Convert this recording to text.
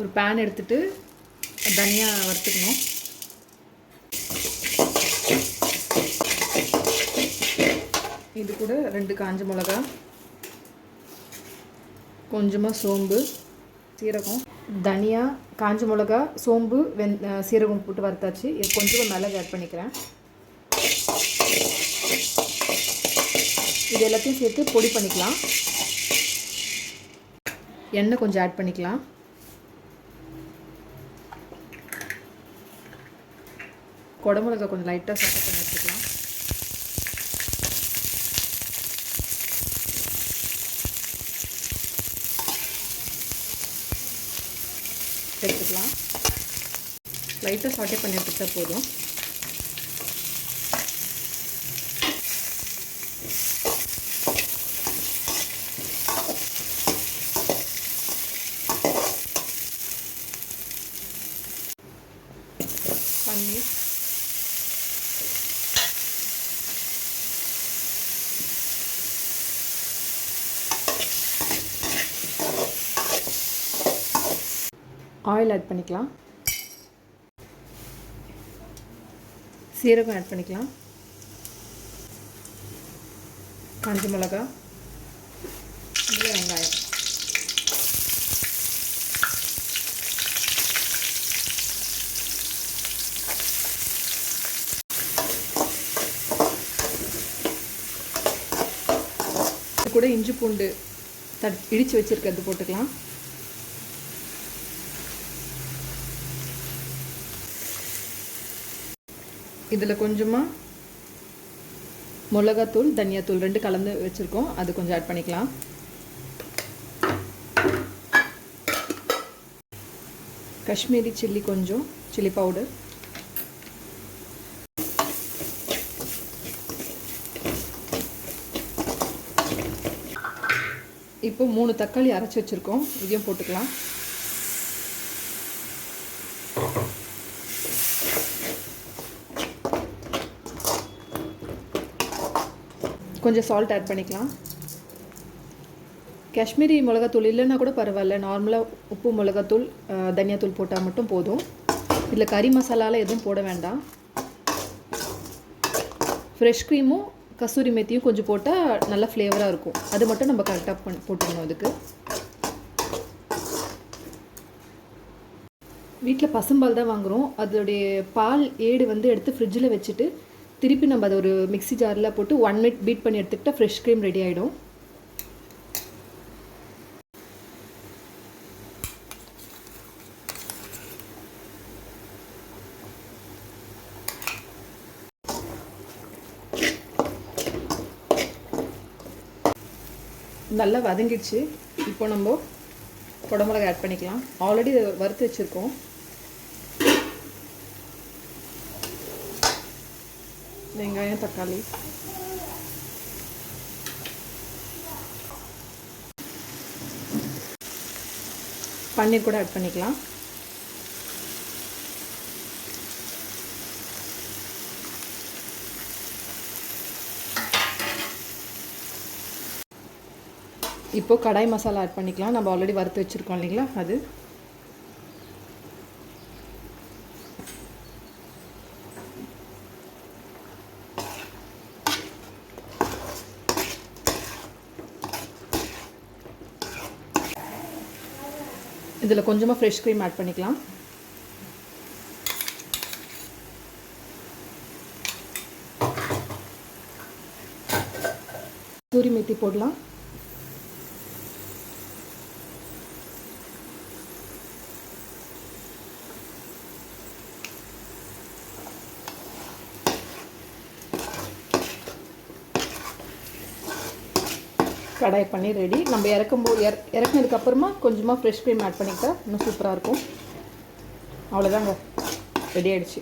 ஒரு பேன் எடுத்துகிட்டு தனியா வறுத்துக்கணும். இது கூட 2 காஞ்ச மிளகா, கொஞ்சமாக சோம்பு, சீரகம், தனியா, காஞ்ச மிளகா, சோம்பு, சீரகம் போட்டு வறுத்தாச்சு. இது கொஞ்சமாக மிளகு ஆட் பண்ணிக்கிறேன். இது எல்லாத்தையும் சேர்த்து பொடி பண்ணிக்கலாம். எண்ணெய் கொஞ்சம் ஆட் பண்ணிக்கலாம். குடமிளகா கொஞ்சம் லைட்டாக சாட்டை பண்ணி வச்சுக்கலாம். எடுத்துக்கலாம். லைட்டாக சாட்டை பண்ணி எடுத்துக்கிட்டா போதும். பன்னீர், ஆயில் ஆட் பண்ணிக்கலாம். சீரகம் ஆட் பண்ணிக்கலாம். காஞ்ச மிளகா, வெங்காயம். இது கூட இஞ்சி பூண்டு இடித்து வச்சுருக்கிறது போட்டுக்கலாம். இதில் கொஞ்சமாக மிளகாத்தூள், தனியாத்தூள் 2 கலந்து வச்சுருக்கோம். அது கொஞ்சம் ஆட் பண்ணிக்கலாம். காஷ்மீரி சில்லி, கொஞ்சம் சில்லி பவுடர், இப்போ 3 தக்காளி அரைச்சி வச்சுருக்கோம். இதையும் போட்டுக்கலாம். கொஞ்சம் சால்ட் ஆட் பண்ணிக்கலாம். காஷ்மீரி மிளகாத்தூள் இல்லைன்னா கூட பரவாயில்ல, நார்மலாக உப்பு, மிளகாத்தூள், தனியாத்தூள் போட்டால் மட்டும் போதும். இதில் கறி மசாலாவில் எதுவும் போட வேண்டாம். ஃப்ரெஷ் க்ரீமும் கசூரி மேத்தியும் கொஞ்சம் போட்டால் நல்லா ஃப்ளேவராக இருக்கும். அது மட்டும் நம்ம கரெக்டாக போட்டுக்கணும். அதுக்கு வீட்டில் பசும்பால் தான் வாங்குகிறோம். அதோடைய பால் ஏடு எடுத்து ஃப்ரிட்ஜில் வச்சுட்டு திருப்பி நம்ம அதை ஒரு மிக்ஸி ஜாரில் போட்டு 1 மினிட் பீட் பண்ணி எடுத்துக்கிட்டால் ஃப்ரெஷ் க்ரீம் ரெடி ஆகிடும். நல்லா வதங்கிடுச்சு. இப்போ நம்ம குடமிளகா ஆட் பண்ணிக்கலாம். ஆல்ரெடி வறுத்து வச்சுருக்கோம். வெங்காயம், தக்காளி, பன்னீர் கூட ஆட் பண்ணிக்கலாம். இப்போ கடாய் மசாலா ஆட் பண்ணிக்கலாம். நம்ம ஆல்ரெடி வறுத்து வச்சுருக்கோம் இல்லைங்களா, அது. இதில் கொஞ்சமாக ஃப்ரெஷ் க்ரீம் ஆட் பண்ணிக்கலாம். கசூரி மேத்தி போடலாம். கடாய் பண்ணி ரெடி. நம்ம இறக்குனதுக்கப்புறமா கொஞ்சமாக ஃப்ரெஷ் க்ரீம் ஆட் பண்ணிக்கிட்டால் இன்னும் சூப்பராக இருக்கும். அவ்வளோதாங்க, ரெடி ஆகிடுச்சு.